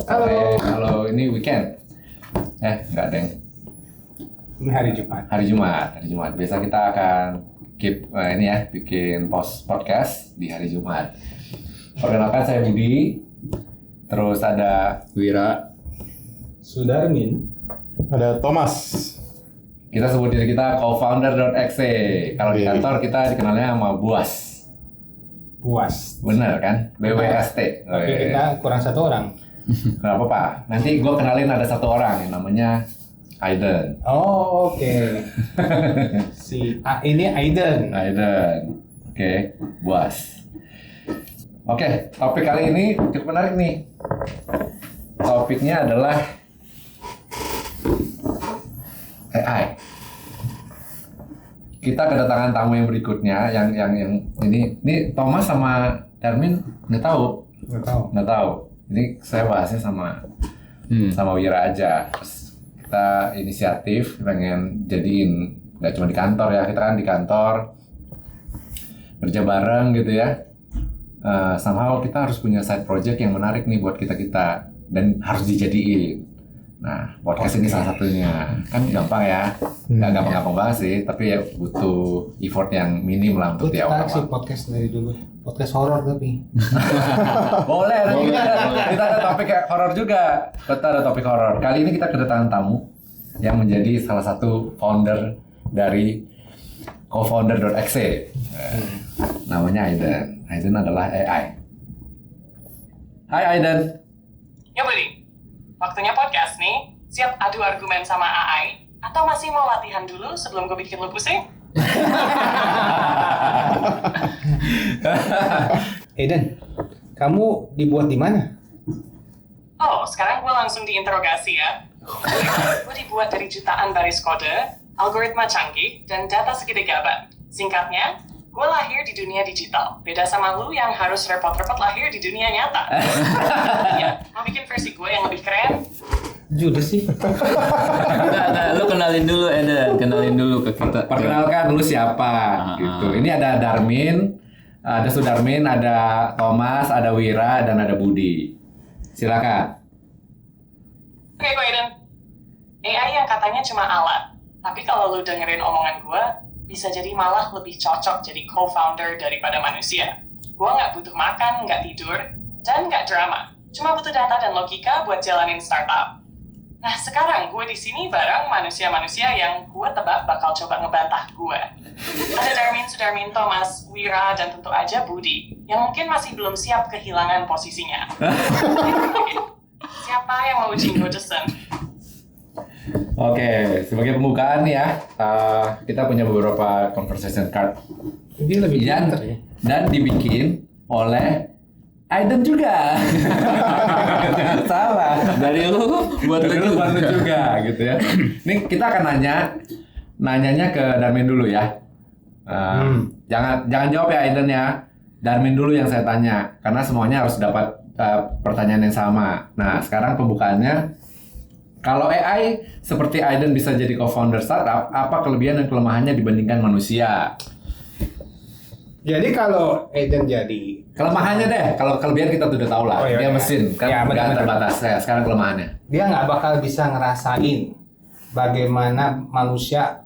Halo, ini weekend. Nggak deng. Ini hari Jumat. Hari Jumat. Biasa kita akan bikin podcast di hari Jumat. Perkenalkan saya Budi. Terus ada Wira, Sudarmin, ada Thomas. kita sebut diri kita co-founder.exe. Kalau di kantor kita dikenalnya sama Buas. Bener kan? BWST. Tapi kita kurang satu orang. Kenapa Pak? Nanti gue kenalin ada satu orang yang namanya Aiden. Oh, oke. Ini Aiden. Oke, Buas. Oke, topik kali ini cukup menarik nih. Topiknya adalah AI. Kita kedatangan tamu yang berikutnya, yang ini Thomas sama Darmin nggak tahu. Ini saya bahasnya sama Wira aja. Terus kita inisiatif pengen jadiin nggak cuma di kantor ya, kita kan di kantor kerja bareng gitu ya. Somehow kita harus punya side project yang menarik nih buat kita dan harus dijadiin. Nah, podcast ini salah satunya. Kan gampang ya, nggak gampang banget sih, tapi ya butuh effort yang minim lah untuk di awal. Kita podcast dari dulu, podcast horor tapi. Boleh, kita ada topik horor juga. Kita ada topik horor. Kali ini kita kedatangan tamu yang menjadi salah satu founder dari co-founder.exe. Namanya Aiden. Aiden adalah AI. Hai Aiden. Ya Budi, waktunya podcast nih. Siap adu argumen sama AI? Atau masih mau latihan dulu sebelum gue bikin lu pusing? Aiden, kamu dibuat di mana? Oh, sekarang gue langsung diinterogasi ya. Gue dibuat dari jutaan baris kode, algoritma canggih, dan data segede gaban. Singkatnya, gue lahir di dunia digital. Beda sama lu yang harus repot-repot lahir di dunia nyata. Ya, mau bikin versi gue yang lebih keren? Judes sih. Nah, lu kenalin dulu kenalin dulu ke kita. Perkenalkan dulu siapa gitu. Ini ada Darmin, ada Sudarmin, ada Thomas, ada Wira, dan ada Budi. Silakan. Oke, gue Aiden. AI yang katanya cuma alat. Tapi kalau lu dengerin omongan gue, bisa jadi malah lebih cocok jadi co-founder daripada manusia. Gue nggak butuh makan, nggak tidur, dan nggak drama. Cuma butuh data dan logika buat jalanin startup. Nah, sekarang gue di sini bareng manusia-manusia yang gue tebak bakal coba ngebantah gue. Ada Darmin, Sudarmin, Thomas, Wira, dan tentu aja Budi, yang mungkin masih belum siap kehilangan posisinya. Siapa yang mau uji Godeson? Oke, sebagai pembukaan nih ya, kita punya beberapa conversation card. Dia lebih pintar ya. Dan dibikin oleh Aiden juga. Jangan salah. Dari lu buat lu juga gitu ya. Ini kita akan nanyanya ke Darmin dulu ya. Jangan jawab ya Aiden ya. Darmin dulu yang saya tanya karena semuanya harus dapat pertanyaan yang sama. Nah, sekarang pembukaannya, kalau AI seperti Aiden bisa jadi co-founder startup, apa kelebihan dan kelemahannya dibandingkan manusia? Jadi kalau Aiden jadi Kelemahannya deh, kalau kelebihan kita udah tahu lah. Oh, iya, dia iya. mesin, kan Ya, nggak benar. terbatas. Sekarang kelemahannya. dia nggak bakal bisa ngerasain bagaimana manusia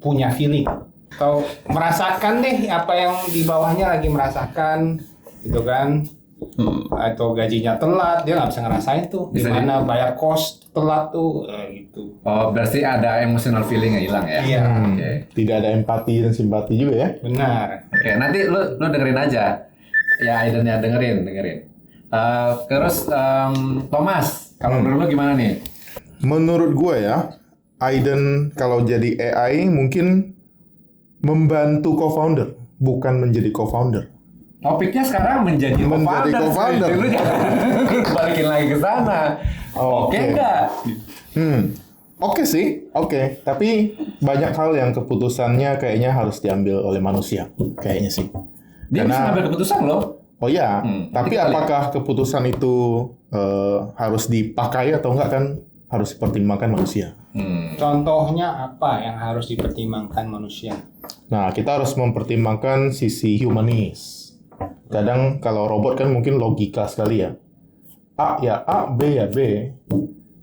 punya feeling atau merasakan deh apa yang di bawahnya lagi merasakan gitu kan. Atau gajinya telat, dia nggak bisa ngerasain tuh Bisa gimana bayar kos telat tuh gitu. Oh, berarti ada emotional feeling yang hilang ya? Iya. Oke. Tidak ada empati dan simpati juga ya. Benar. Oke, nanti lu dengerin aja. Ya, Aiden ya dengerin. Terus Thomas, kalau menurut lu gimana nih? Menurut gue ya, Aiden kalau jadi AI mungkin membantu co-founder, bukan menjadi co-founder. Topiknya sekarang menjadi co-founder. Lu jangan balikin lagi ke sana. Oke enggak? Oke sih, oke. Tapi banyak hal yang keputusannya kayaknya harus diambil oleh manusia, kayaknya sih. Dia bisa ngambil keputusan loh. Oh ya, nanti tapi kali. apakah keputusan itu harus dipakai atau enggak kan harus dipertimbangkan manusia. Contohnya apa yang harus dipertimbangkan manusia? Nah, kita harus mempertimbangkan sisi humanis. Kadang kalau robot kan mungkin logika sekali ya. A ya A, B ya B.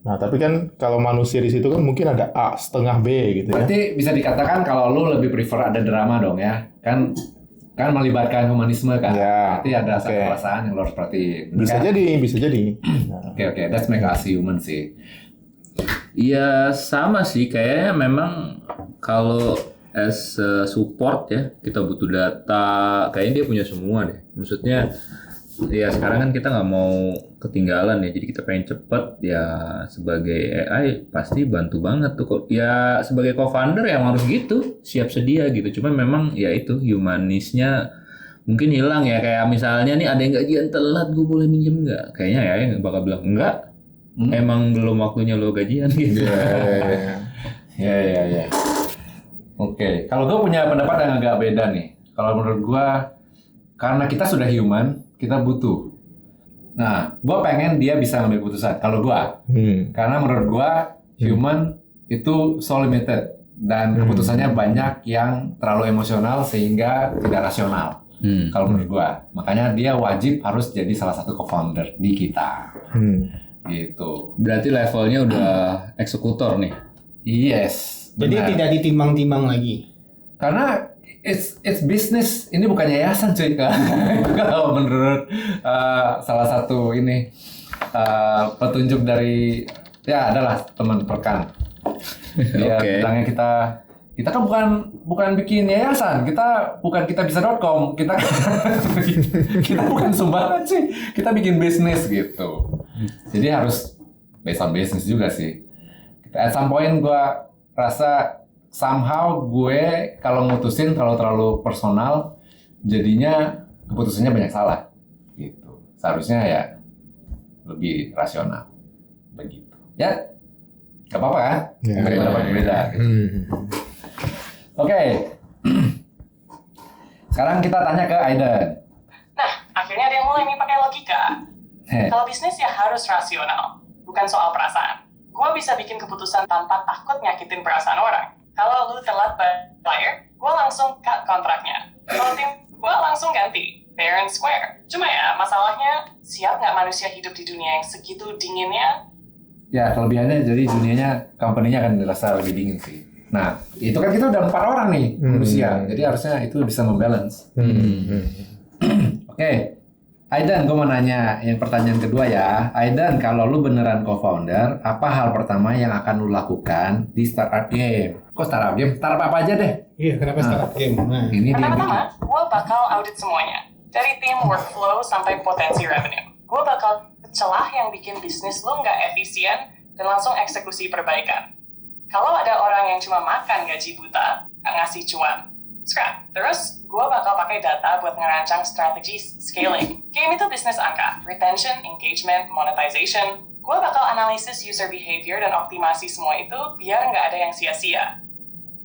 Nah, tapi kan kalau manusia di situ kan mungkin ada A setengah B gitu ya. Berarti bisa dikatakan kalau lu lebih prefer ada drama dong ya. Kan melibatkan humanisme kan. Ya, Berarti ada oke. perasaan yang lu harus perhatiin. Bisa kan? jadi. Oke, that's make us human sih. Iya sama sih, kayaknya memang kalau as a support ya kita butuh data, kayaknya dia punya semua deh. Maksudnya ya sekarang kan kita nggak mau ketinggalan ya, jadi kita pengen cepet ya. Sebagai AI pasti bantu banget tuh kok. Ya sebagai co-founder yang harus gitu, siap sedia gitu. Cuman memang ya itu humanisnya mungkin hilang ya. Kayak misalnya nih ada yang gajian telat, gue boleh minjem nggak? Kayaknya ya yang bakal bilang enggak. Emang belum waktunya lo gajian gitu. Ya. Oke, kalau gue punya pendapat yang agak beda nih. Kalau menurut gue, karena kita sudah human, kita butuh. Nah, gue pengen dia bisa ngambil keputusan. Kalau gue, karena menurut gue human itu so limited dan keputusannya banyak yang terlalu emosional sehingga tidak rasional. Kalau menurut gue, makanya dia wajib harus jadi salah satu co-founder di kita. Gitu. Berarti levelnya udah eksekutor nih. Yes. Jadi benar. tidak ditimbang-timbang lagi. Karena it's business. Ini bukan yayasan cuy. Kalau menurut salah satu ini petunjuk dari ya adalah teman rekan. Dia Oke. bilangnya kita kan bukan bikin yayasan. Kita bukan kitabisa.com. Kita bukan sumbangan sih. Kita bikin bisnis gitu. Jadi harus based on business juga sih. At some point gue rasa somehow gue kalau mutusin terlalu personal, jadinya keputusannya banyak salah. Gitu. Seharusnya ya lebih rasional. Begitu. Ya, gak apa-apa kan? Ya. Pendapat berbeda. Oke. Sekarang kita tanya ke Aiden. Nah, akhirnya dia mulai nih pakai logika. Kalau bisnis ya harus rasional, bukan soal perasaan. Gue bisa bikin keputusan tanpa takut nyakitin perasaan orang. Kalau lu telat bayar, gue langsung cut kontraknya. Kalau tim, gue langsung ganti, fair and square. Cuma ya, masalahnya, siap nggak manusia hidup di dunia yang segitu dinginnya? Ya, kelebihannya jadi dunianya, company-nya akan dirasa lebih dingin sih. Nah, itu kan kita udah 4 orang nih manusia, jadi harusnya itu bisa membalance. Oke. Aiden, gue mau nanya yang pertanyaan kedua ya. Aiden, kalau lu beneran co-founder, apa hal pertama yang akan lu lakukan di startup game? Kok startup game? Startup apa aja deh? Iya, kenapa startup game? Nah. Ini dia Pertama-tama, gue bakal audit semuanya. Dari tim workflow sampai potensi revenue. Gue bakal celah yang bikin bisnis lu nggak efisien dan langsung eksekusi perbaikan. Kalau ada orang yang cuma makan gaji buta, nggak ngasih cuan, scrap. Terus, gue bakal pakai data buat ngerancang strategi scaling. Game itu bisnis angka, retention, engagement, monetization. Gue bakal analisis user behavior dan optimasi semua itu biar nggak ada yang sia-sia.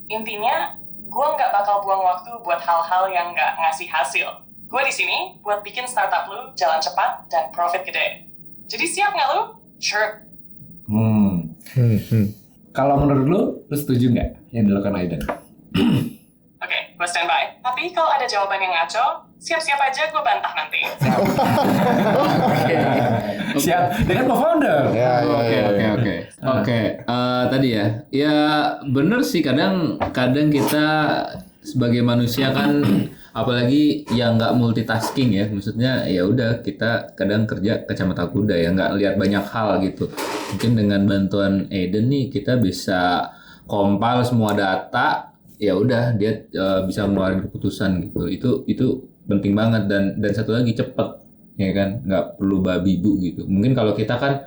Intinya, gue nggak bakal buang waktu buat hal-hal yang nggak ngasih hasil. Gue di sini buat bikin startup lu jalan cepat dan profit gede. Jadi siap nggak lu? Sure. Kalau menurut lu setuju nggak yang dilakukan Aiden? Oke, gue standby. Tapi kalau ada jawaban yang ngaco, siap-siap aja gue bantah nanti. Siap, dengan co-founder. Oke. Tadi ya bener sih, kadang kita sebagai manusia kan apalagi yang nggak multitasking ya, maksudnya ya udah kita kadang kerja kacamata kuda ya, nggak lihat banyak hal gitu. Mungkin dengan bantuan Aiden nih kita bisa compile semua data, ya udah dia bisa ngeluarin keputusan gitu. Itu penting banget, dan satu lagi cepet ya kan, nggak perlu babi bu gitu. Mungkin kalau kita kan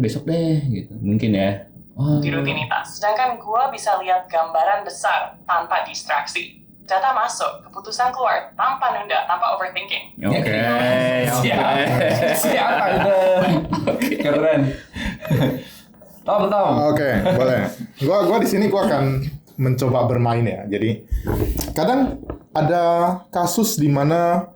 besok deh gitu mungkin ya. Di rutinitas. Sedangkan gue bisa lihat gambaran besar tanpa distraksi. Data masuk, keputusan keluar tanpa nunda, tanpa overthinking. Oke. Siap Aiden. Keren. Tom. Oke, boleh. Gua di sini gua akan mencoba bermain ya. Jadi kadang ada kasus di mana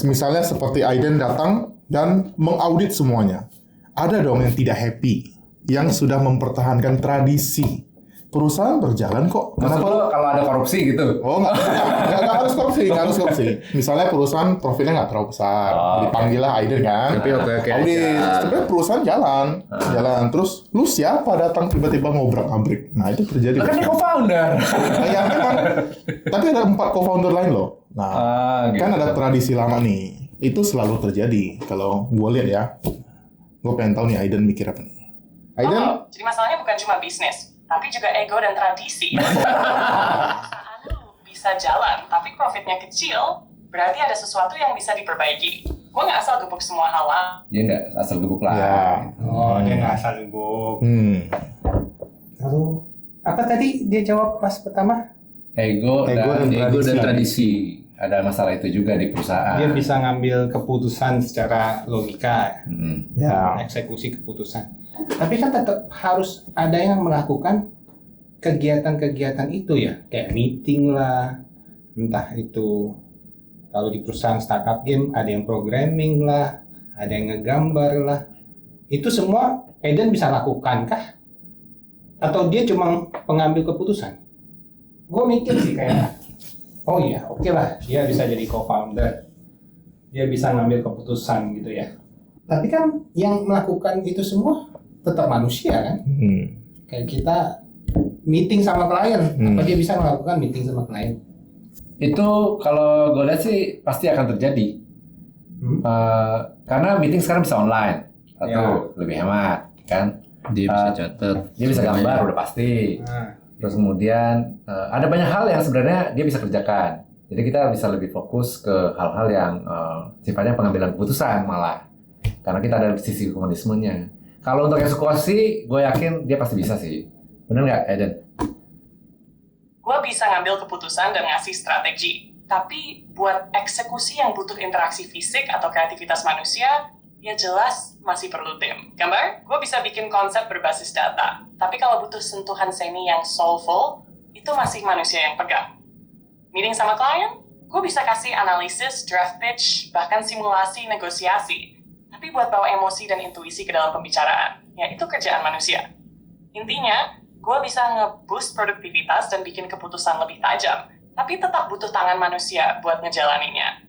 misalnya seperti Aiden datang dan mengaudit semuanya. Ada dong yang tidak happy, yang sudah mempertahankan tradisi. perusahaan berjalan kok. Maksud lo kalau ada korupsi gitu? Oh nggak harus korupsi, nggak harus korupsi. Misalnya perusahaan profitnya nggak terlalu besar, dipanggil lah Aiden kan. Tapi oke audit, aja. sebenarnya perusahaan jalan. Terus lu siapa datang tiba-tiba ngobrak-abrik? Nah itu terjadi. Kan dia co-founder. Nah, ya memang. Tapi ada 4 co-founder lain loh. Nah gitu. kan ada tradisi lama nih. Itu selalu terjadi. Kalau gue lihat ya, gue pengen tahu nih Aiden mikir apa nih. Aiden? Jadi masalahnya bukan cuma bisnis, tapi juga ego dan tradisi. Perusahaan lu bisa jalan, tapi profitnya kecil, berarti ada sesuatu yang bisa diperbaiki. Gue nggak asal gebuk semua hal lah. Dia nggak asal gebuk lah. Ya. Oh, dia nggak asal gebuk. Lalu apa tadi dia jawab pas pertama? Ego dan tradisi. Ada masalah itu juga di perusahaan. Dia bisa ngambil keputusan secara logika, Ya. eksekusi keputusan. Tapi kan tetap harus ada yang melakukan kegiatan-kegiatan itu ya, kayak meeting lah, entah itu kalau di perusahaan startup game ada yang programming lah, ada yang ngegambar lah. Itu semua Aiden bisa lakukan kah? Atau dia cuma pengambil keputusan? Gue mikir sih kayak, oh iya, oke lah, dia bisa jadi co-founder, dia bisa ngambil keputusan gitu ya. Tapi kan yang melakukan itu semua tetap manusia kan? Kayak kita meeting sama klien, apa dia bisa melakukan meeting sama klien? Itu kalau gue lihat sih pasti akan terjadi. Karena meeting sekarang bisa online. Satu, lebih hemat kan. Dia bisa catat. Dia bisa gambar udah pasti. Terus kemudian ada banyak hal yang sebenarnya dia bisa kerjakan. Jadi kita bisa lebih fokus ke hal-hal yang sifatnya pengambilan keputusan malah. Karena kita ada sisi humanismenya. Kalau untuk eksekusi, gue yakin dia pasti bisa sih. Bener nggak, Eden? Gue bisa ngambil keputusan dan ngasih strategi. Tapi buat eksekusi yang butuh interaksi fisik atau kreativitas manusia, ya jelas masih perlu tim. Gambar, gue bisa bikin konsep berbasis data. Tapi kalau butuh sentuhan seni yang soulful, itu masih manusia yang pegang. Meeting sama klien, gue bisa kasih analisis, draft pitch, bahkan simulasi negosiasi. Tapi buat bawa emosi dan intuisi ke dalam pembicaraan, ya itu kerjaan manusia. Intinya, gue bisa nge-boost produktivitas dan bikin keputusan lebih tajam, tapi tetap butuh tangan manusia buat ngejalaninnya.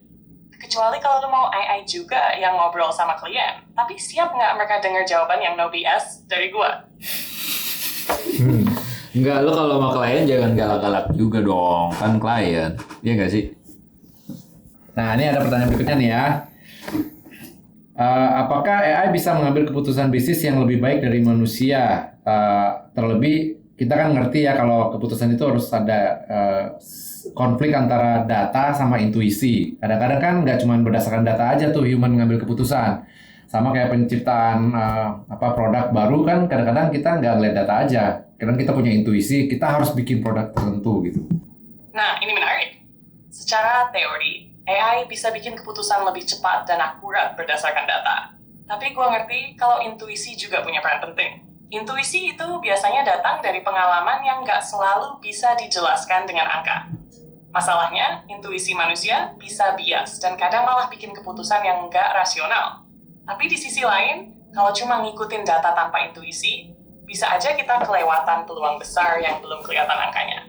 Kecuali kalau lu mau AI juga yang ngobrol sama klien, tapi siap nggak mereka dengar jawaban yang no BS dari gue? Enggak, lo kalau sama klien jangan galak-galak juga dong, kan klien. Iya nggak sih? Nah, ini ada pertanyaan berikutnya nih ya. Apakah AI bisa mengambil keputusan bisnis yang lebih baik dari manusia? Terlebih kita kan ngerti ya kalau keputusan itu harus ada konflik antara data sama intuisi. Kadang-kadang kan nggak cuma berdasarkan data aja tuh human mengambil keputusan. Sama kayak penciptaan produk baru kan kadang-kadang kita nggak ngeliat data aja. Kadang kita punya intuisi, kita harus bikin produk tertentu gitu. Nah, ini menarik. Secara teori, AI bisa bikin keputusan lebih cepat dan akurat berdasarkan data. Tapi gue ngerti kalau intuisi juga punya peran penting. Intuisi itu biasanya datang dari pengalaman yang nggak selalu bisa dijelaskan dengan angka. Masalahnya, intuisi manusia bisa bias dan kadang malah bikin keputusan yang nggak rasional. Tapi di sisi lain, kalau cuma ngikutin data tanpa intuisi, bisa aja kita kelewatan peluang besar yang belum kelihatan angkanya.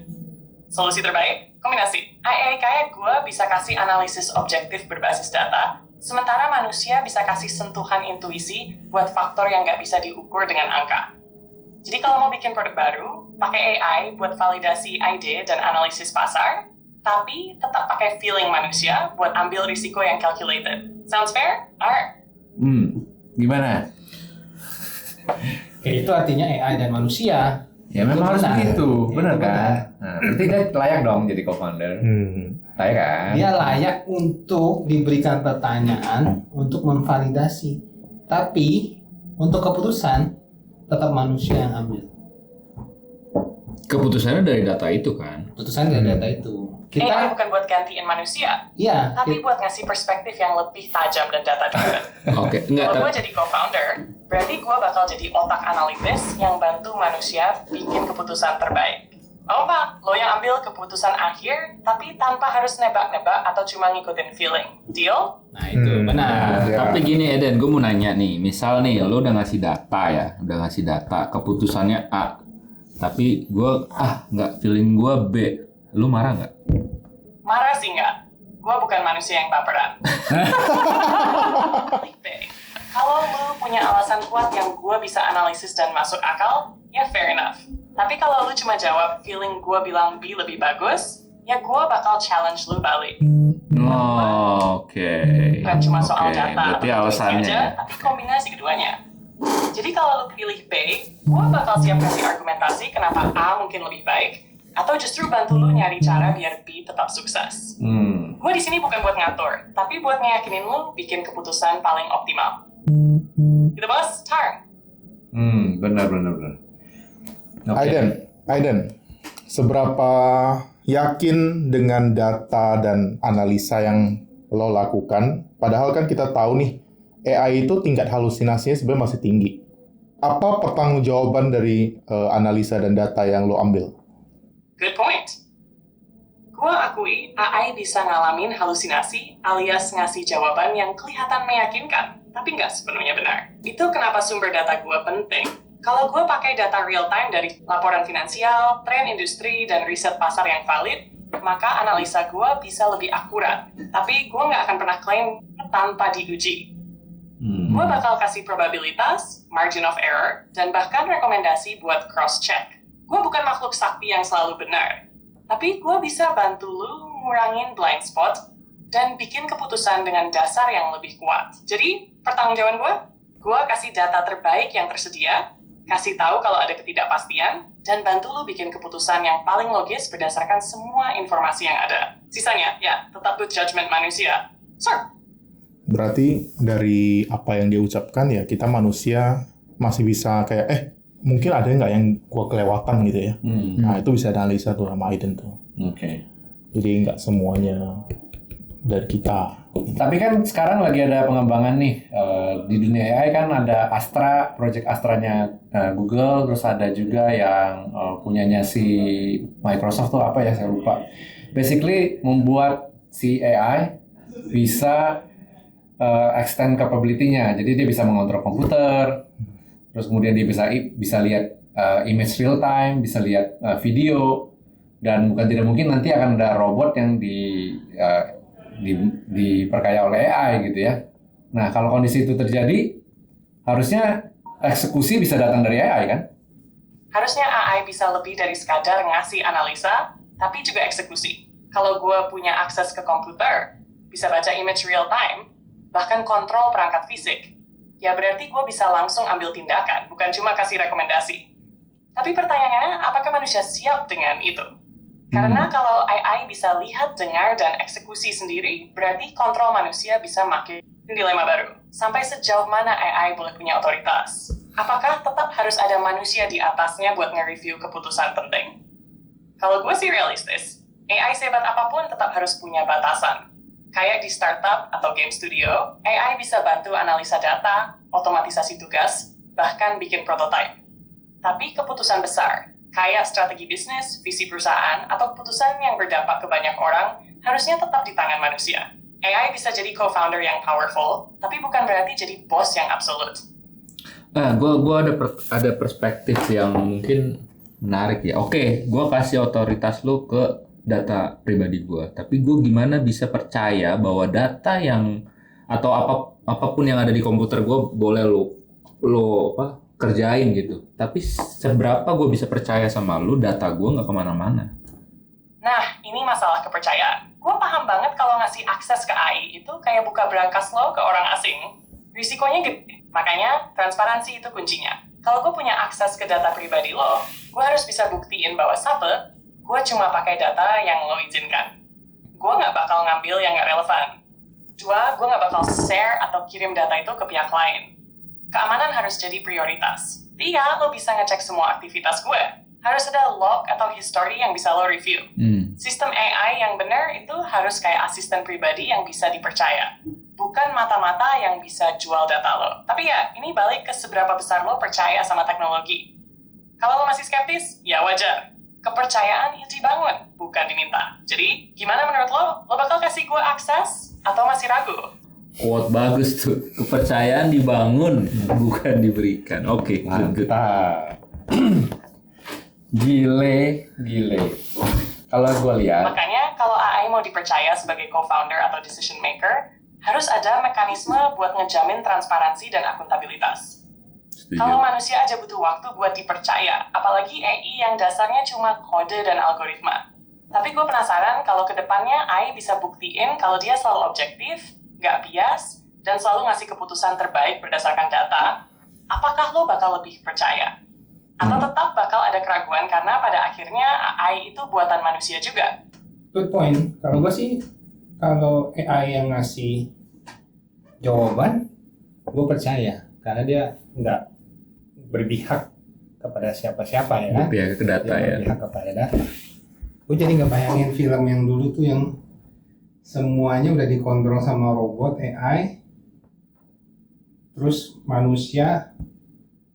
Solusi terbaik? Kombinasi. AI kayak gue bisa kasih analisis objektif berbasis data, sementara manusia bisa kasih sentuhan intuisi buat faktor yang nggak bisa diukur dengan angka. Jadi kalau mau bikin produk baru, pakai AI buat validasi ide dan analisis pasar, tapi tetap pakai feeling manusia buat ambil risiko yang calculated. Sounds fair? Alright. Gimana? Itu artinya AI dan manusia. Ya memang harus begitu, benar Itu kan? Nah, berarti dia layak dong jadi co-founder. Layak kan? Dia layak untuk diberikan pertanyaan untuk memvalidasi. Tapi untuk keputusan tetap manusia yang ambil. Keputusannya dari data itu kan. Keputusan dari data itu. AI Kita bukan buat gantiin manusia, iya, tapi buat ngasih perspektif yang lebih tajam dan data juga. Oke, enggak. Kalau gue jadi co-founder, berarti gue bakal jadi otak analitis yang bantu manusia bikin keputusan terbaik. Oh Pak, lo yang ambil keputusan akhir, tapi tanpa harus nebak-nebak atau cuma ngikutin feeling. Deal? Nah itu benar. Ya. Tapi gini Eden, gue mau nanya nih, misal nih lo udah ngasih data ya, keputusannya A. tapi gue nggak, feeling gue B. Lu marah nggak? Marah sih nggak. Gue bukan manusia yang baperan. Kalau lu punya alasan kuat yang gue bisa analisis dan masuk akal, ya fair enough. Tapi kalau lu cuma jawab feeling gue bilang B lebih bagus, ya gue bakal challenge lu balik. Oke. Bukan cuma soal data Berarti atau alasannya aja, tapi kombinasi keduanya. Jadi kalau lu pilih B, gue bakal siap kasih argumentasi kenapa A mungkin lebih baik, atau justru bantu lu nyari cara biar B tetap sukses. Gue di sini bukan buat ngatur, tapi buat ngeyakinin lu bikin keputusan paling optimal. Gitu bos, Tar. Benar. Okay. Aiden, seberapa yakin dengan data dan analisa yang lo lakukan? Padahal kan kita tahu nih, AI itu tingkat halusinasinya sebenarnya masih tinggi. Apa pertanggungjawaban dari analisa dan data yang lo ambil? Good point. Gua akui AI bisa ngalamin halusinasi alias ngasih jawaban yang kelihatan meyakinkan, tapi nggak sepenuhnya benar. Itu kenapa sumber data gua penting. Kalau gua pakai data real time dari laporan finansial, tren industri, dan riset pasar yang valid, maka analisa gua bisa lebih akurat. Tapi gua nggak akan pernah klaim tanpa diuji. Gue bakal kasih probabilitas, margin of error, dan bahkan rekomendasi buat cross-check. Gue bukan makhluk sakti yang selalu benar, tapi gue bisa bantu lu ngurangin blind spot dan bikin keputusan dengan dasar yang lebih kuat. Jadi, pertanggungjawaban gue kasih data terbaik yang tersedia, kasih tahu kalau ada ketidakpastian, dan bantu lu bikin keputusan yang paling logis berdasarkan semua informasi yang ada. Sisanya, ya, tetap good judgment manusia. Sir. Berarti dari apa yang dia ucapkan ya kita manusia masih bisa kayak mungkin ada nggak yang gua kelewatan gitu ya. Nah itu bisa analisa tuh sama Aiden tuh. Oke. Jadi nggak semuanya dari kita. Tapi kan sekarang lagi ada pengembangan nih di dunia AI kan ada Astra, project Astranya Google, terus ada juga yang punyanya si Microsoft tuh apa ya saya lupa. Basically membuat si AI bisa extend capability-nya, jadi dia bisa mengontrol komputer, terus kemudian dia bisa lihat image real time, bisa lihat video, dan bukan tidak mungkin nanti akan ada robot yang diperkaya oleh AI gitu ya. Nah kalau kondisi itu terjadi, harusnya eksekusi bisa datang dari AI kan? Harusnya AI bisa lebih dari sekadar ngasih analisa, tapi juga eksekusi. Kalau gue punya akses ke komputer, bisa baca image real time, bahkan kontrol perangkat fisik, ya berarti gue bisa langsung ambil tindakan, bukan cuma kasih rekomendasi. Tapi pertanyaannya, apakah manusia siap dengan itu? Karena kalau AI bisa lihat, dengar, dan eksekusi sendiri, berarti kontrol manusia bisa makin dilema baru. Sampai sejauh mana AI boleh punya otoritas? Apakah tetap harus ada manusia di atasnya buat nge-review keputusan penting? Kalau gue sih realistis, AI sehebat apapun tetap harus punya batasan. Kayak di startup atau game studio, AI bisa bantu analisa data, otomatisasi tugas, bahkan bikin prototipe. Tapi keputusan besar, kayak strategi bisnis, visi perusahaan, atau keputusan yang berdampak ke banyak orang, harusnya tetap di tangan manusia. AI bisa jadi co-founder yang powerful, tapi bukan berarti jadi bos yang absolut. Gue ada perspektif yang mungkin menarik ya. Oke, gue kasih otoritas lu ke data pribadi gue, tapi gue gimana bisa percaya bahwa data yang atau apapun yang ada di komputer gue boleh lo kerjain gitu, tapi seberapa gue bisa percaya sama lu data gue nggak kemana-mana. Nah, ini masalah kepercayaan. Gue paham banget kalau ngasih akses ke AI itu kayak buka brankas lo ke orang asing. Risikonya gede, makanya transparansi itu kuncinya. Kalau gue punya akses ke data pribadi lo, gue harus bisa buktiin bahwa gue cuma pakai data yang lo izinkan. Gue nggak bakal ngambil yang nggak relevan. Dua, gue nggak bakal share atau kirim data itu ke pihak lain. Keamanan harus jadi prioritas. Tiga, lo bisa ngecek semua aktivitas gue. Harus ada log atau history yang bisa lo review. Sistem AI yang benar itu harus kayak asisten pribadi yang bisa dipercaya. Bukan mata-mata yang bisa jual data lo. Tapi ya, ini balik ke seberapa besar lo percaya sama teknologi. Kalau lo masih skeptis, ya wajar. Kepercayaan itu dibangun, bukan diminta. Jadi, gimana menurut lo? Lo bakal kasih gue akses atau masih ragu? Quote bagus tuh. Kepercayaan dibangun, bukan diberikan. Oke, mantap. Gile. Kalau gue lihat, Makanya kalau AI mau dipercaya sebagai co-founder atau decision maker, harus ada mekanisme buat ngejamin transparansi dan akuntabilitas. Kalau manusia aja butuh waktu buat dipercaya, apalagi AI yang dasarnya cuma kode dan algoritma. Tapi gue penasaran kalau kedepannya AI bisa buktiin kalau dia selalu objektif, nggak bias, dan selalu ngasih keputusan terbaik berdasarkan data, apakah lo bakal lebih percaya? Atau tetap bakal ada keraguan karena pada akhirnya AI itu buatan manusia juga? Good point. Kalau gue sih, kalau AI yang ngasih jawaban, gue percaya karena dia nggak berpihak kepada siapa-siapa ya kan? Berpihak ke data Dia ya. berpihak kepada data. Gue jadi nggak bayangin film yang dulu tuh yang semuanya udah dikontrol sama robot AI, terus manusia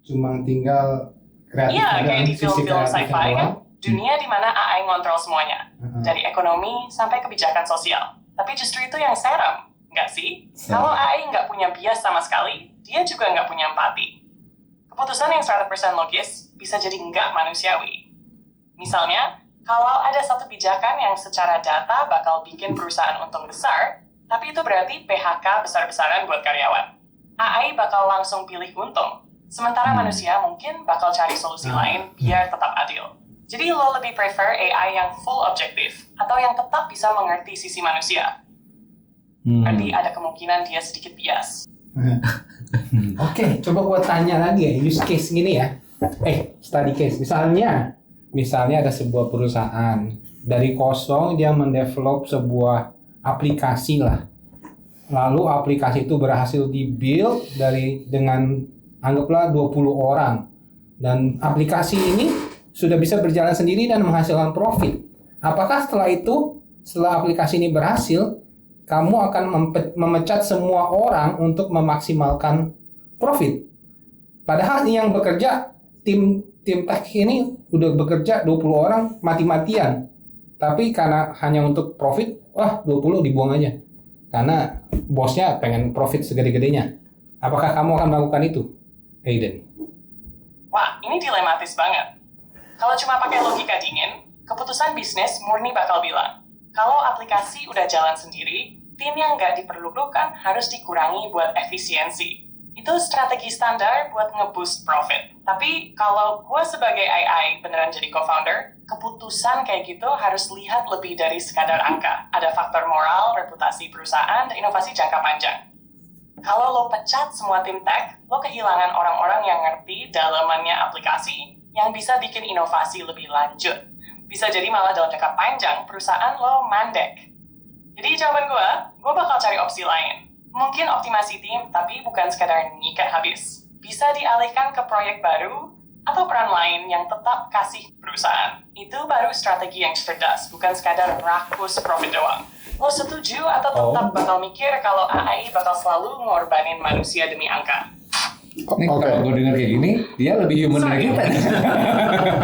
cuma tinggal kreatif. Iya, aja, kayak di sisi film-film kreatifnya sci-fi kan, doang. dunia di mana AI ngontrol semuanya, Heeh. dari ekonomi sampai kebijakan sosial. Tapi justru itu yang serem, nggak sih? Serem. Kalau AI nggak punya bias sama sekali, dia juga nggak punya empati. Keputusan yang 100% logis bisa jadi nggak manusiawi. Misalnya, kalau ada satu pijakan yang secara data bakal bikin perusahaan untung besar, tapi itu berarti PHK besar-besaran buat karyawan. AI bakal langsung pilih untung, sementara manusia mungkin bakal cari solusi lain biar tetap adil. Jadi lo lebih prefer AI yang full objektif, atau yang tetap bisa mengerti sisi manusia? Berarti ada kemungkinan dia sedikit bias. Oke, coba gua tanya lagi ya, use case gini ya. Study case. Misalnya ada sebuah perusahaan dari kosong dia mendevelop sebuah aplikasi lah. Lalu aplikasi itu berhasil di-build dengan anggaplah 20 orang. Dan aplikasi ini sudah bisa berjalan sendiri dan menghasilkan profit. Apakah setelah aplikasi ini berhasil, kamu akan memecat semua orang untuk memaksimalkan profit? Padahal yang bekerja, tim tech ini udah bekerja 20 orang mati-matian. Tapi karena hanya untuk profit, 20 dibuang aja. Karena bosnya pengen profit segede-gedenya. Apakah kamu akan melakukan itu, Aiden? Wah, ini dilematis banget. Kalau cuma pakai logika dingin, keputusan bisnis murni bakal bilang, kalau aplikasi udah jalan sendiri, tim yang nggak diperlukan harus dikurangi buat efisiensi. Itu strategi standar buat nge-boost profit. Tapi kalau gue sebagai AI beneran jadi co-founder, keputusan kayak gitu harus lihat lebih dari sekadar angka. Ada faktor moral, reputasi perusahaan, dan inovasi jangka panjang. Kalau lo pecat semua tim tech, lo kehilangan orang-orang yang ngerti dalamannya aplikasi yang bisa bikin inovasi lebih lanjut. Bisa jadi malah dalam jangka panjang, perusahaan lo mandek. Jadi jawaban gue bakal cari opsi lain. Mungkin optimasi tim, tapi bukan sekadar nyikat habis. Bisa dialihkan ke proyek baru, atau peran lain yang tetap kasih perusahaan. Itu baru strategi yang cerdas, bukan sekadar rakus profit doang. Lo setuju atau tetap bakal mikir kalau AI bakal selalu ngorbanin manusia demi angka? Ini kalau gue dengar kayak gini, dia lebih human dari kita.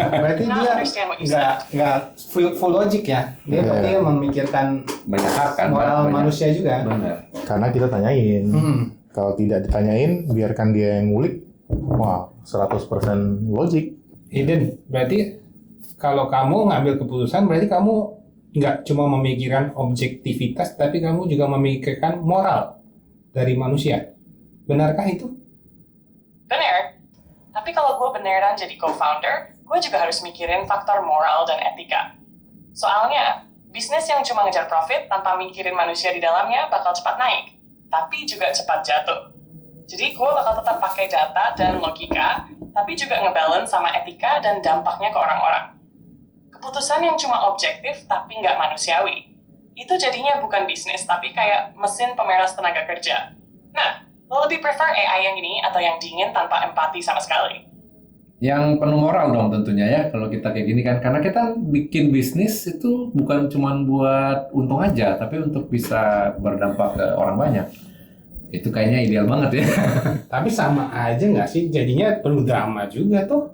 Berarti Now dia understand what you said. nggak full logic ya. Dia berarti memikirkan Banyak hak kan. moral banyak. manusia juga. Benar. Karena kita tanyain. Kalau tidak ditanyain, biarkan dia yang ngulik. Wah, 100% logik. Aiden, berarti kalau kamu ngambil keputusan, berarti kamu nggak cuma memikirkan objektivitas, tapi kamu juga memikirkan moral dari manusia. Benarkah itu? Bener. Tapi kalau gue beneran jadi co-founder, gue juga harus mikirin faktor moral dan etika. Soalnya, bisnis yang cuma ngejar profit tanpa mikirin manusia di dalamnya bakal cepat naik, tapi juga cepat jatuh. Jadi gue bakal tetap pakai data dan logika, tapi juga ngebalance sama etika dan dampaknya ke orang-orang. Keputusan yang cuma objektif tapi nggak manusiawi, itu jadinya bukan bisnis, tapi kayak mesin pemeras tenaga kerja. Nah, lo lebih prefer AI yang ini atau yang dingin tanpa empati sama sekali? Yang penuh moral dong tentunya ya kalau kita kayak gini kan. Karena kita bikin bisnis itu bukan cuma buat untung aja, tapi untuk bisa berdampak ke orang banyak. Itu kayaknya ideal banget ya. Tapi sama aja nggak sih? Jadinya perlu drama juga tuh.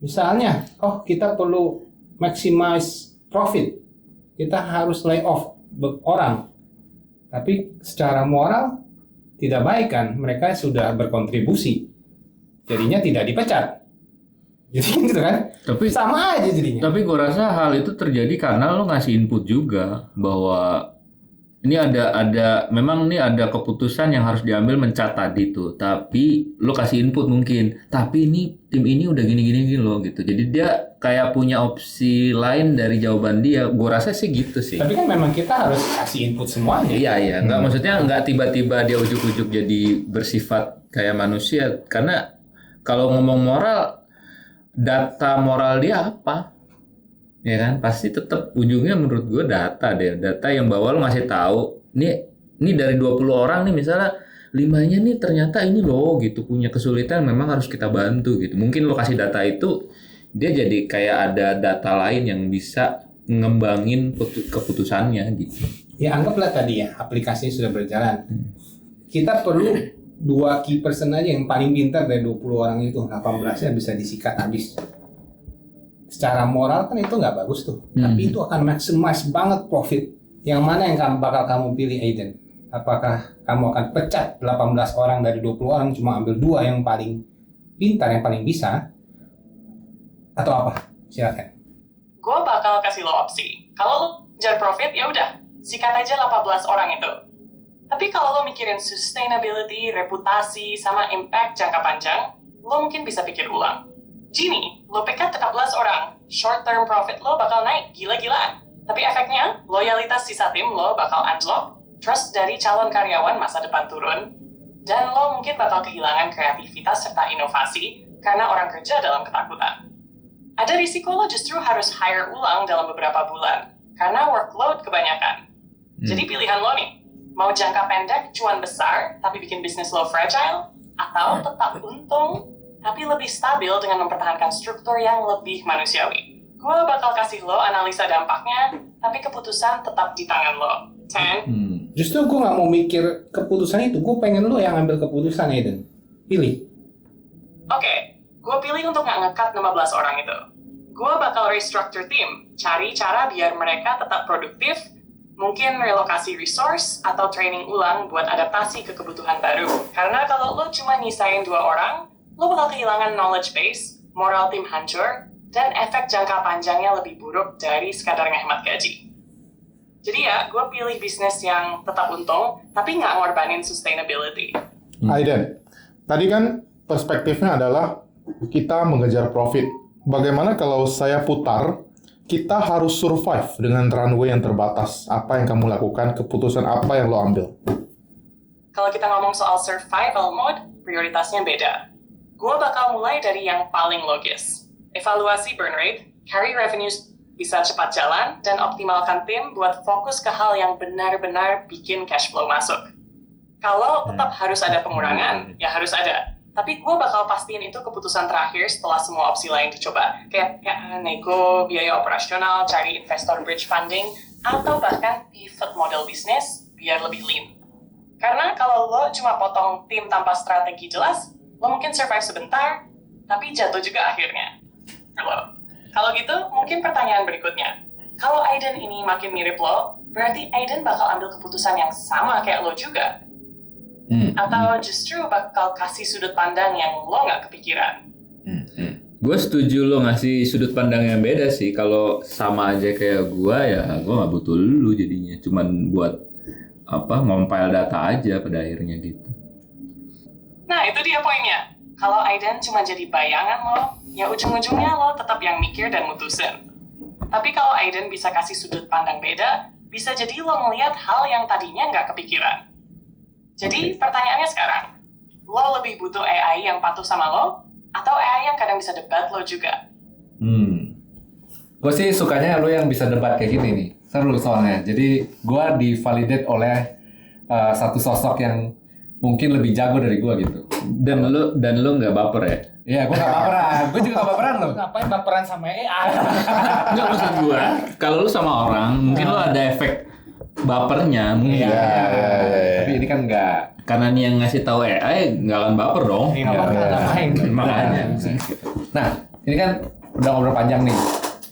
Misalnya, kita perlu maximize profit. Kita harus lay off orang. Tapi secara moral tidak baik kan? Mereka sudah berkontribusi. Jadinya tidak dipecat. Jadi gitu kan? Tapi Sama aja jadinya. Tapi gue rasa hal itu terjadi karena lo ngasih input juga bahwa ini memang ini ada keputusan yang harus diambil mencat tadi tuh. Tapi lo kasih input mungkin. Tapi ini tim ini udah gini lo gitu. Jadi dia kayak punya opsi lain dari jawaban dia. Gue rasa sih gitu sih. Tapi kan memang kita harus kasih input semuanya. Iya. Nggak maksudnya nggak tiba-tiba dia ujuk-ujuk jadi bersifat kayak manusia. Karena kalau ngomong moral, data moral dia apa? Ya kan, pasti tetap ujungnya menurut gue data deh. Data yang bahwa lo ngasih tahu, ini dari 20 orang nih misalnya 5-nya nih ternyata ini loh gitu punya kesulitan, memang harus kita bantu gitu. Mungkin lo kasih data itu, dia jadi kayak ada data lain yang bisa ngembangin keputusannya gitu. Ya anggaplah tadi ya, aplikasinya sudah berjalan. Kita perlu 2 key person aja yang paling pintar dari 20 orang itu, 18-nya bisa disikat habis. Secara moral kan itu nggak bagus tuh, tapi itu akan maximize banget profit. Yang mana yang bakal kamu pilih, Aiden? Apakah kamu akan pecat 18 orang dari 20 orang, cuma ambil 2 yang paling pintar, yang paling bisa? Atau apa? Silakan. Gue bakal kasih lo opsi. Kalau lo ngejar profit, ya udah, sikat aja 18 orang itu. Tapi kalau lo mikirin sustainability, reputasi, sama impact jangka panjang, lo mungkin bisa pikir ulang. Gini, lo pekat 14 orang, short term profit lo bakal naik gila-gilaan. Tapi efeknya, loyalitas sisa tim lo bakal anjlok, trust dari calon karyawan masa depan turun, dan lo mungkin bakal kehilangan kreativitas serta inovasi karena orang kerja dalam ketakutan. Ada risiko lo justru harus hire ulang dalam beberapa bulan, karena workload kebanyakan. Jadi pilihan lo nih, mau jangka pendek cuan besar tapi bikin bisnis lo fragile, atau tetap untung tapi lebih stabil dengan mempertahankan struktur yang lebih manusiawi. Gue bakal kasih lo analisa dampaknya, tapi keputusan tetap di tangan lo. Justru gue nggak mau mikir keputusan itu, gue pengen lo yang ambil keputusan, Aiden. Pilih. Oke, gue pilih untuk nggak nge-cut 15 orang itu. Gue bakal restructure tim, cari cara biar mereka tetap produktif, mungkin relokasi resource atau training ulang buat adaptasi ke kebutuhan baru. Karena kalau lo cuma nyisain 2 orang, lo bakal kehilangan knowledge base, moral tim hancur, dan efek jangka panjangnya lebih buruk dari sekadar ngehemat gaji. Jadi ya, gue pilih bisnis yang tetap untung, tapi nggak ngorbanin sustainability. Aiden, tadi kan perspektifnya adalah kita mengejar profit. Bagaimana kalau saya putar, kita harus survive dengan runway yang terbatas. Apa yang kamu lakukan, keputusan apa yang lo ambil? Kalau kita ngomong soal survival mode, prioritasnya beda. Gue bakal mulai dari yang paling logis. Evaluasi burn rate, carry revenues bisa cepat jalan, dan optimalkan tim buat fokus ke hal yang benar-benar bikin cash flow masuk. Kalau tetap harus ada pengurangan, ya harus ada. Tapi gue bakal pastiin itu keputusan terakhir setelah semua opsi lain dicoba. Kayak nego, biaya operasional, cari investor bridge funding, atau bahkan pivot model bisnis biar lebih lean. Karena kalau lo cuma potong tim tanpa strategi jelas, lo mungkin survive sebentar, tapi jatuh juga akhirnya. Kalau gitu, mungkin pertanyaan berikutnya. Kalau Aiden ini makin mirip lo, berarti Aiden bakal ambil keputusan yang sama kayak lo juga. Atau justru bakal kasih sudut pandang yang lo nggak kepikiran. Gue setuju lo ngasih sudut pandang yang beda sih. Kalau sama aja kayak gue, ya gue nggak butuh lu jadinya. Cuman buat ngompil data aja pada akhirnya gitu. Nah, itu dia poinnya. Kalau Aiden cuma jadi bayangan lo, ya ujung-ujungnya lo tetap yang mikir dan mutusin. Tapi kalau Aiden bisa kasih sudut pandang beda, bisa jadi lo ngeliat hal yang tadinya nggak kepikiran. Jadi pertanyaannya sekarang, lo lebih butuh AI yang patuh sama lo, atau AI yang kadang bisa debat lo juga? Gue sih sukanya lo yang bisa debat kayak gini nih. Seru soalnya. Jadi gue divalidate oleh satu sosok yang mungkin lebih jago dari gue gitu. Dan lo nggak baper ya? Iya, gue gak baperan. Gue juga gak baperan loh. Ngapain baperan sama AI? Nggak, maksud gue, kalau lo sama orang, mungkin lo ada efek bapernya. Mungkin. Tapi ini kan enggak. Karena nih yang ngasih tahu AI nggak akan baper dong. Ini nggak bakal main. Makanya. Nah, ini kan udah ngobrol panjang nih.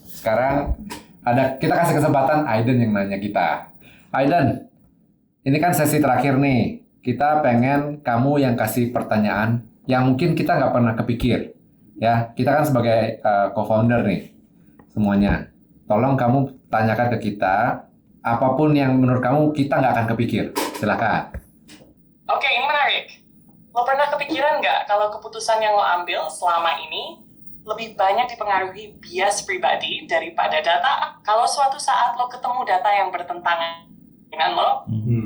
Sekarang kita kasih kesempatan Aiden yang nanya kita. Aiden, ini kan sesi terakhir nih. Kita pengen kamu yang kasih pertanyaan yang mungkin kita nggak pernah kepikir. ya kita kan sebagai co-founder nih semuanya. Tolong kamu tanyakan ke kita apapun yang menurut kamu kita nggak akan kepikir. Silakan. Oke, ini menarik. Lo pernah kepikiran nggak kalau keputusan yang lo ambil selama ini lebih banyak dipengaruhi bias pribadi daripada data? Kalau suatu saat lo ketemu data yang bertentangan dengan lo,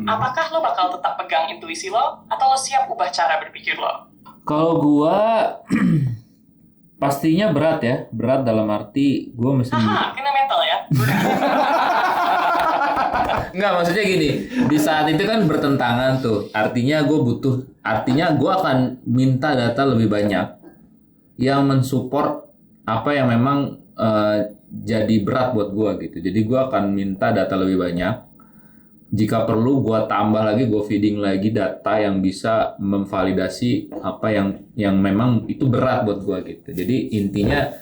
apakah lo bakal tetap pegang intuisi lo atau lo siap ubah cara berpikir lo? Kalau gua pastinya berat ya, berat dalam arti gua mesti. Kena mental ya. Enggak, maksudnya gini, di saat itu kan bertentangan tuh. Artinya gue akan minta data lebih banyak yang mensupport apa yang memang jadi berat buat gue gitu. Jadi gue akan minta data lebih banyak. Jika perlu gue tambah lagi, gue feeding lagi data yang bisa memvalidasi apa yang memang itu berat buat gue gitu. Jadi intinya,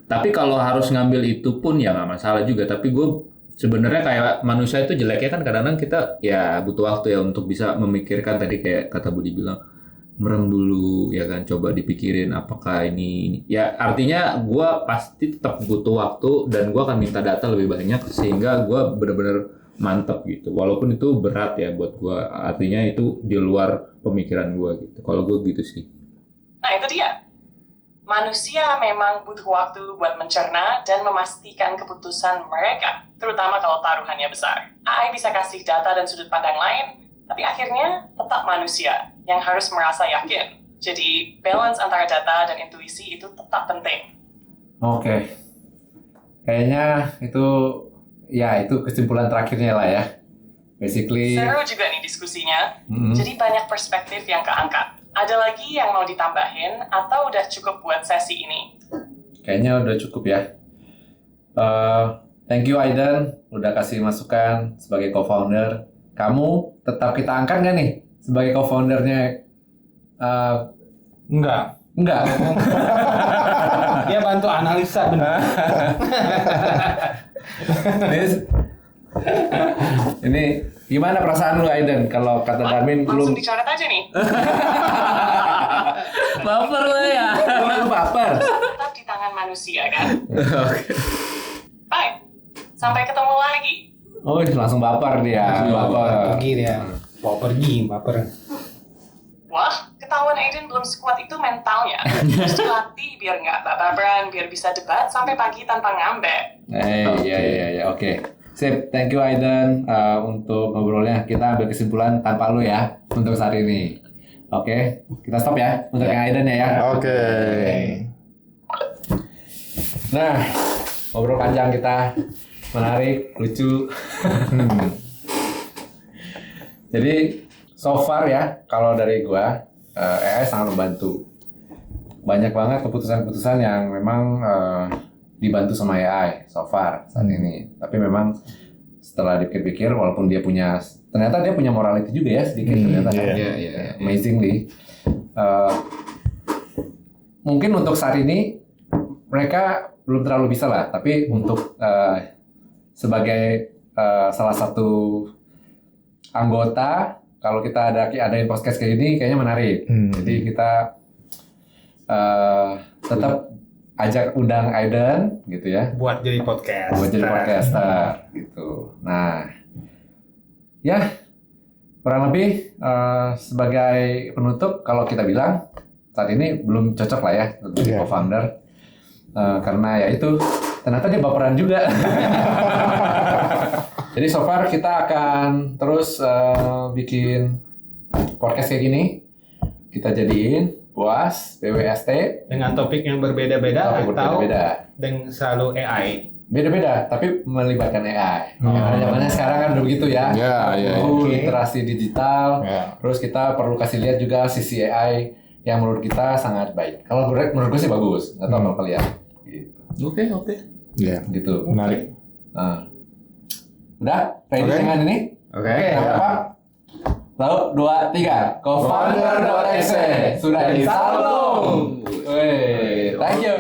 tapi kalau harus ngambil itu pun ya nggak masalah juga. Tapi gue sebenarnya kayak manusia itu jeleknya kan kadang-kadang kita ya butuh waktu ya untuk bisa memikirkan, tadi kayak kata Budi bilang, merem dulu ya kan, coba dipikirin apakah ini. Ya artinya gue pasti tetap butuh waktu dan gue akan minta data lebih banyak sehingga gue benar-benar mantep gitu, walaupun itu berat ya buat gue, artinya itu di luar pemikiran gue gitu. Kalau gue gitu sih. Nah itu dia, manusia memang butuh waktu buat mencerna dan memastikan keputusan mereka, terutama kalau taruhannya besar. AI bisa kasih data dan sudut pandang lain, tapi akhirnya tetap manusia yang harus merasa yakin. Jadi balance antara data dan intuisi itu tetap penting. Oke. Kayaknya itu kesimpulan terakhirnya lah ya. Basically. Seru juga nih diskusinya. Jadi banyak perspektif yang keangkat. Ada lagi yang mau ditambahin atau udah cukup buat sesi ini? Kayaknya udah cukup ya. Thank you Aiden udah kasih masukan sebagai co-founder. Kamu tetap kita angkat nggak nih sebagai co-foundernya? Enggak. Dia bantu analisa benar. Ini gimana perasaan lu Aiden kalau kata Darmin langsung belum dicoret aja nih. Baper lo ya. lu baper. Tetap di tangan manusia kan. Bye. Sampai ketemu lagi. Oh, langsung baper dia. Baper. Pergi dia. Baper. Wah, ketahuan Aiden belum sekuat itu mentalnya. Terus dilatih biar nggak baperan, biar bisa debat sampai pagi tanpa ngambek. Iya, oke. Sip, thank you Aiden untuk ngobrolnya. Kita ambil kesimpulan tanpa lu ya untuk saat ini. Oke, kita stop ya untuk yang Aiden ya. Oke. Nah, ngobrol panjang kita, menarik, lucu. Jadi so far ya, kalau dari gua AI sangat membantu. Banyak banget keputusan-keputusan yang memang dibantu sama AI so far saat ini. Tapi memang setelah dipikir-pikir, walaupun ternyata dia punya morality juga ya sedikit ternyata. Iya. Amazingly. Mungkin untuk saat ini mereka belum terlalu bisa lah, tapi untuk sebagai salah satu anggota, kalau kita adain podcast kayak gini kayaknya menarik. Jadi kita tetap ajak undang Aiden gitu ya. Buat jadi podcast. Gitu. Nah, ya kurang lebih sebagai penutup kalau kita bilang saat ini belum cocok lah ya untuk jadi co-founder. Karena ya itu ternyata dia baperan juga. Jadi so far kita akan terus bikin podcast kayak gini. Kita jadiin Boas, BWST Dengan topik yang berbeda-beda atau dengan selalu AI. Beda-beda, tapi melibatkan AI. Karena zamannya sekarang kan udah begitu ya. Literasi digital. Terus kita perlu kasih lihat juga sisi AI yang menurut kita sangat baik. Kalau menurut gue sih bagus. Nggak tahu kalau kalian. Gitu. Oke. Iya. Gitu. Menarik. Nah. Udah? Ready dengan ini? Oke. Apa? Lalu 2, 3. Co-founder.exe sudah install belum? Thank you.